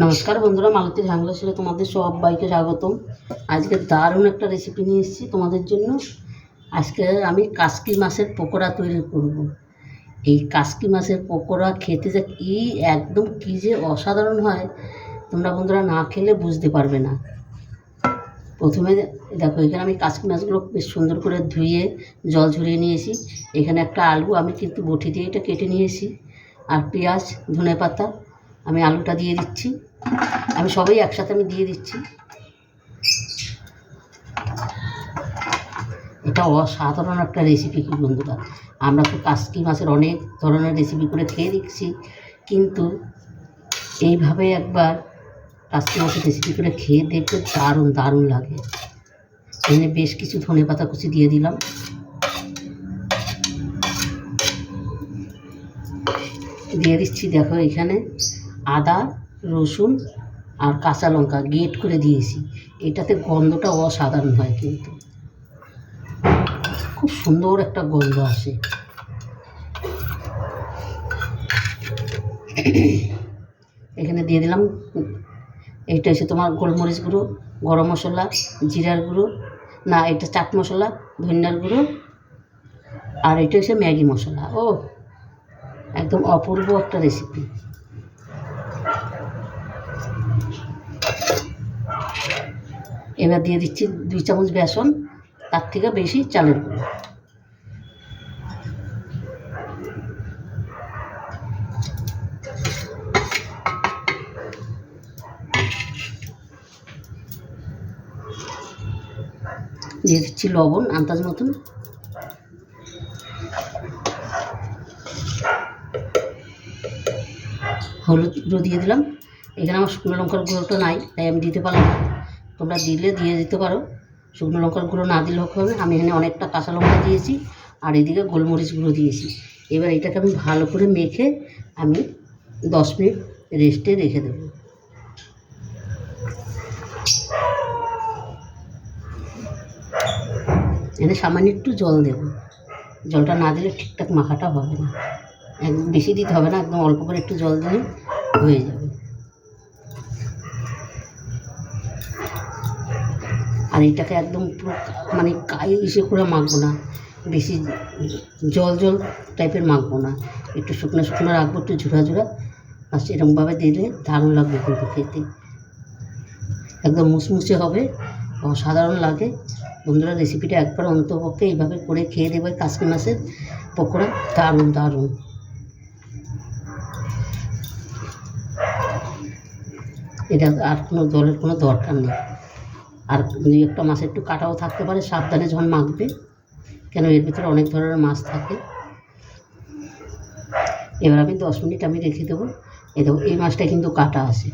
নমস্কার বন্ধুরা, মালতীর রান্নাশালে তোমাদের সবাইকে স্বাগতম। আজকে দারুণ একটা রেসিপি নিয়ে এসেছি তোমাদের জন্য। আজকে আমি কাসকি মাছের পকোড়া তৈরি করব। এই কাসকি মাছের পকোড়া খেতে যে একদম যে অসাধারণ হয়, তোমরা বন্ধুরা না খেলে বুঝতে পারবে না। প্রথমে দেখো, এখানে আমি কাসকি মাছগুলো বেশ সুন্দর করে ধুয়ে জল ঝরিয়ে নিয়েছি। এখানে একটা আলু আমি কিন্তু বটি দিয়ে এটা কেটে নিয়েছি, আর পেঁয়াজ, ধনেপাতা আমি আলুটা দিয়ে দিচ্ছি। আমি সবাই একসাথে দিয়ে দিচ্ছি। এটা অসাধারণ একটা রেসিপি কি বন্ধুরা। আমরা তো কাসকি মাছের অনেক ধরনের রেসিপি করে খেয়ে দিচ্ছি, কিন্তু এইভাবে একবার কাসকি মাছের রেসিপি করে খেয়ে দেখতে দারুণ দারুণ লাগে। এখানে বেশ কিছু ধনেপাতা কুচি দিয়ে দিলাম। দিয়ে দিচ্ছি দেখো, এখানে আদা, রসুন আর কাঁচা লঙ্কা গ্রেট করে দিয়েছি। এটাতে গন্ধটা অসাধারণ হয়, কিন্তু খুব সুন্দর একটা গন্ধ আসে। এখানে দিয়ে দিলাম, এইটা হচ্ছে তোমার গোলমরিচ গুঁড়ো, গরম মশলা, জিরার গুঁড়ো, না এটা চাট মশলা, ধনিয়ার গুঁড়ো, আর এটা হচ্ছে ম্যাগি মশলা। ও একদম অপূর্ব একটা রেসিপি। এবার দিয়ে দিচ্ছি 2 চামচ বেসন, তার থেকে বেশি চালের গুঁড়ো। দিয়ে দিচ্ছি লবণ আন্দাজ মতন। হলুদ গুঁড়ো দিয়ে দিলাম। এখানে আমার শুকনো লঙ্কার গুঁড়োটা নাই, তাই আমি দিতে পারলাম না। তোমরা দিলে দিয়ে দিতে পারো, শুকনো লঙ্কার গুঁড়ো না দিলেও হবে। আমি এখানে অনেকটা কাঁচা লঙ্কা দিয়েছি, আর এদিকে গোলমরিচ গুঁড়ো দিয়েছি। এবার এটাকে আমি ভালো করে মেখে আমি 10 মিনিট রেস্টে রেখে দেবো। এখানে সামান্য একটু জল দেব। জলটা না দিলে ঠিকঠাক মাখাটা হবে না। একদম বেশি দিতে হবে না, একদম অল্প করে একটু জল দিলে হয়ে যাবে। আর এটাকে একদম পুরো মানে ইসে করে মাখবো না, বেশি জল জল টাইপের মাখবো না, একটু শুকনো শুকনো রাখবো, একটু ঝুড়া ঝুড়া। আর এরকমভাবে দিলে দারুণ লাগবে কিন্তু খেতে, একদম মুচমুচে হবে, অসাধারণ লাগে। বন্ধুরা রেসিপিটা একবার অন্তপক্ষে এইভাবে করে খেয়ে দেবে। কাসকি মাছের পকোড়া দারুণ দারুণ। এটা আর কোনো জলের কোনো দরকার নেই। আর 1টা মাছ একটু কাটাও থাকতে পারে, সাবধানে যখন মাখবে, কেন এর ভিতরে অনেক ধরনের মাছ থাকে। এবার আমি 10 মিনিট আমি রেখে দেবো। দেখো, এই মাছটা কিন্তু কাটা আছে,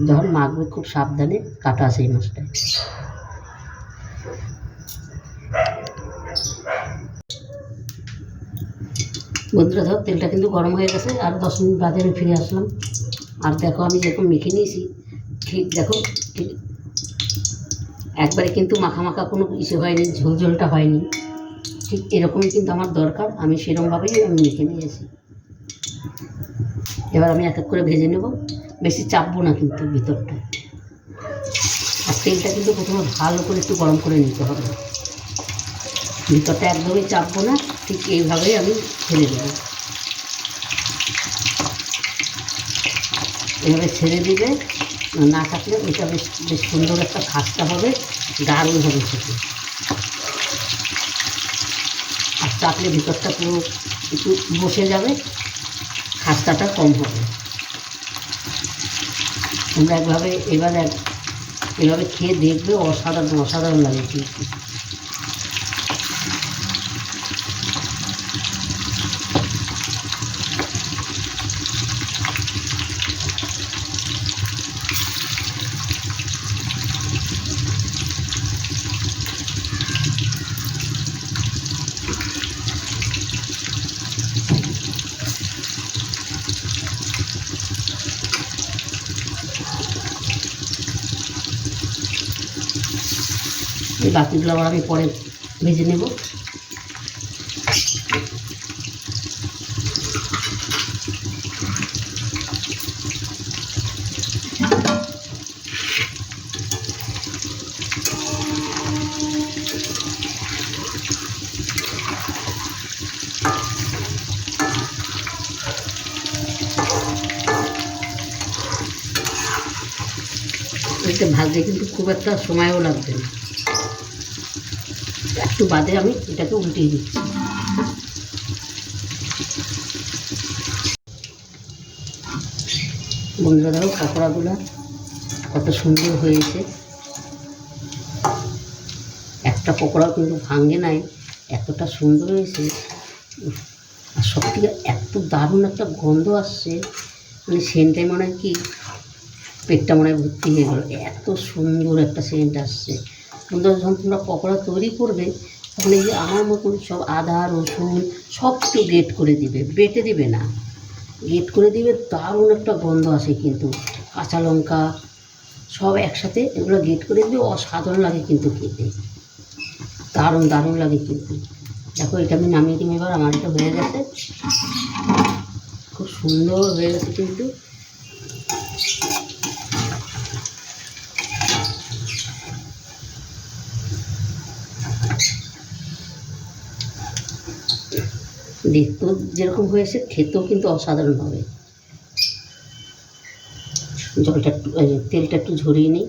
যখন মাখবে খুব সাবধানে, কাটা আছে এই মাছটা। বন্ধুরা ধর, তেলটা কিন্তু গরম হয়ে গেছে। আর 10 মিনিট বাদে আমি ফিরে আসলাম। আর দেখো, আমি যেরকম মেখে নিয়েছি, ঠিক দেখো, ঠিক একবারে কিন্তু মাখা মাখা কোনো ইসে হয়নি, ঝোলঝোলটা হয়নি। ঠিক এরকমই কিন্তু আমার দরকার, আমি সেরকমভাবেই আমি মেখে নিয়েছি। এবার আমি এক এক করে ভেজে নেব, বেশি চাপবো না কিন্তু ভিতরটা। আর তেলটা কিন্তু প্রথমে ভালো করে একটু গরম করে নিতে হবে, ভিতরটা একদমই চাপবো না। ঠিক এইভাবেই আমি ছেড়ে দেবো। এভাবে ছেড়ে দিলে না থাকলে এটা বেশ বেশ সুন্দর একটা খাস্তা হবে, দারুণ হবে খেতে। আর চাপলে ভিতরটা পুরো একটু বসে যাবে, খাস্তাটা কম হবে। তোমরা এভাবে খেয়ে দেখবে, অসাধারণ অসাধারণ লাগে কিন্তু। এই বাকিগুলো আবার আমি পরে ভেজে নেব। এটা ভাজতে কিন্তু খুব একটা সময়ও লাগবে না। একটু বাদে আমি এটাকে উল্টিয়ে দিচ্ছি। বন্ধুরা দেখো পকোড়াগুলো কত সুন্দর হয়েছে, একটা পকোড়াও কিন্তু ভাঙে নাই, এতটা সুন্দর হয়েছে। আর সব থেকে এত দারুণ একটা গন্ধ আসছে, মানে সেন্টটাই মনে হয় কি পেটটা মনে হয় ভর্তি হয়ে গেলো, এত সুন্দর একটা সেন্ট আসছে। বন্ধুরা যখন তোমরা পকোড়া তৈরি করবে তখন এই যে আমার মতন সব আদা রসুন সব কিছু গ্রেট করে দিবে, বেটে দিবে না, গ্রেট করে দিবে, দারুণ একটা গন্ধ আসে কিন্তু। কাঁচা লঙ্কা সব একসাথে এগুলো গ্রেট করে দিবে, অসাধারণ লাগে কিন্তু খেতে, দারুণ দারুণ লাগে কিন্তু। দেখো এটা আমি নামিয়ে দিই এবার, আমার এটা হয়ে গেছে, খুব সুন্দর হয়ে গেছে কিন্তু। দেখতেও যেরকম হয়েছে খেতেও কিন্তু অসাধারণ হবে। জলটা একটু তেলটা একটু ঝরিয়ে নিই,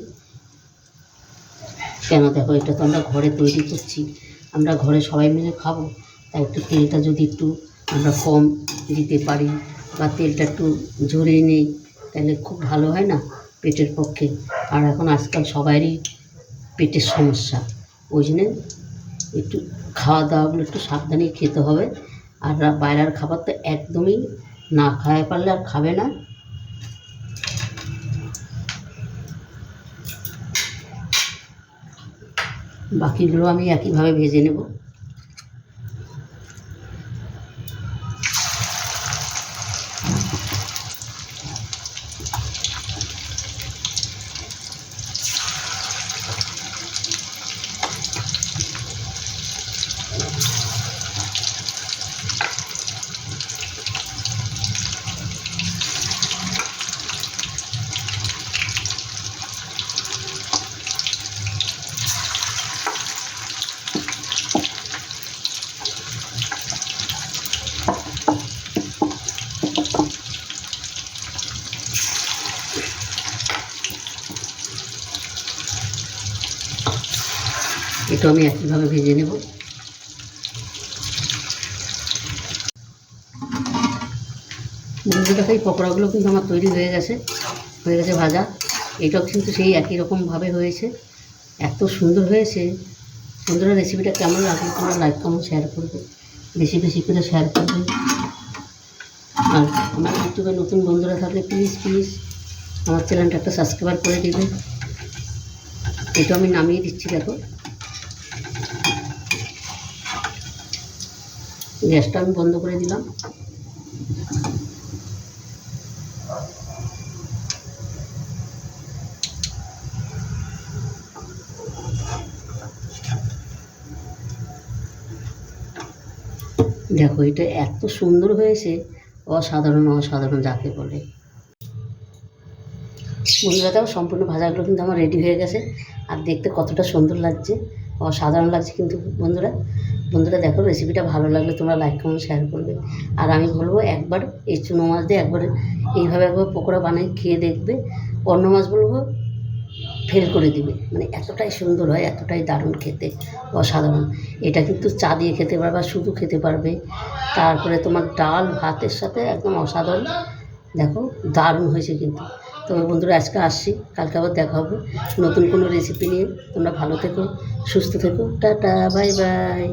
কেন দেখো এটা তো আমরা ঘরে তৈরি করছি, আমরা ঘরে সবাই মিলে খাবো, তাই একটু তেলটা যদি একটু আমরা কম দিতে পারি বা তেলটা একটু ঝরিয়ে নিই তাহলে খুব ভালো হয় না পেটের পক্ষে। আর এখন আজকাল সবারই পেটের সমস্যা, ওই জন্যে একটু খাওয়া দাওয়াগুলো একটু সাবধানে খেতে হবে। আর বাইরের খাবার তো একদমই না খাওয়া পারলে আর খাবে না। বাকিগুলো আমি একইভাবে ভেজে নেব। এটা আমি একইভাবে ভেজে নেব। বন্ধুরা এই পকোড়াগুলো কিন্তু আমার তৈরি হয়ে গেছে ভাজা। এটাও কিন্তু সেই একই রকমভাবে হয়েছে, এত সুন্দর হয়েছে। বন্ধুরা রেসিপিটা কেমন লাগবে তোমরা লাইক কমেন্ট শেয়ার করবে, বেশি বেশি করে শেয়ার করবে। আর আমার ইউটিউবে নতুন বন্ধুরা থাকলে প্লিজ প্লিজ আমার চ্যানেলটা একটা সাবস্ক্রাইব করে দেবে। এটা আমি নামিয়ে দিচ্ছি, দেখো গ্যাসটা আমি বন্ধ করে দিলাম। দেখো এটা এত সুন্দর হয়েছে, অসাধারণ অসাধারণ যাকে বলে। বন্ধুরা দেখো সম্পূর্ণ ভাজাগুলো কিন্তু আমার রেডি হয়ে গেছে, আর দেখতে কতটা সুন্দর লাগছে, অসাধারণ লাগছে কিন্তু। বন্ধুরা দেখো রেসিপিটা ভালো লাগলে তোমরা লাইক কমেন্ট শেয়ার করবে। আর আমি বলবো একবার এই চুনো মাছ দিয়ে একবার এইভাবে একবার পকোড়া বানিয়ে খেয়ে দেখবে, অন্য মাছ বলবো ফেল করে দিবে, মানে এতটাই সুন্দর হয়, এতটাই দারুণ খেতে, অসাধারণ। এটা কিন্তু চা দিয়ে খেতে পারবে বা শুধু খেতে পারবে, তারপরে তোমার ডাল ভাতের সাথে একদম অসাধারণ। দেখো দারুণ হয়েছে কিন্তু। তবে বন্ধুরা আজকে আসছি, কালকে আবার দেখা হবে নতুন কোনো রেসিপি নিয়ে। তোমরা ভালো থেকো, সুস্থ থেকো, টাটা, বাই বাই।